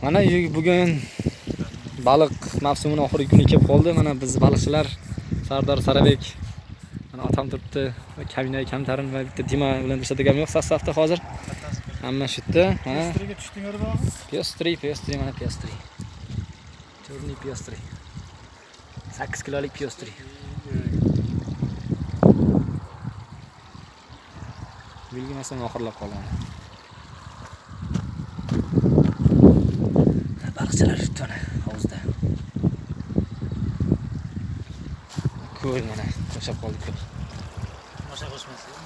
Mana bugun baliq mavsumining oxirgi kuni kelib qoldi. Mana biz baliqchilar Sardor Sarabek, mana otam turibdi, Kamina Kamtarin va bitta Dima bilan ishlagan yo'q sostavda hozir. Hamma shu yerda. Mana Piostriga tushdingmi? Piostri, mana piostri. Черный piostri. 8 kilolik piostri. Bilginasam oxirlab qolgan. Baliqchilar yuribdi mana hovuzda. Ko'l mana qo'shab qoldik. Mosha qo'shmaysiz.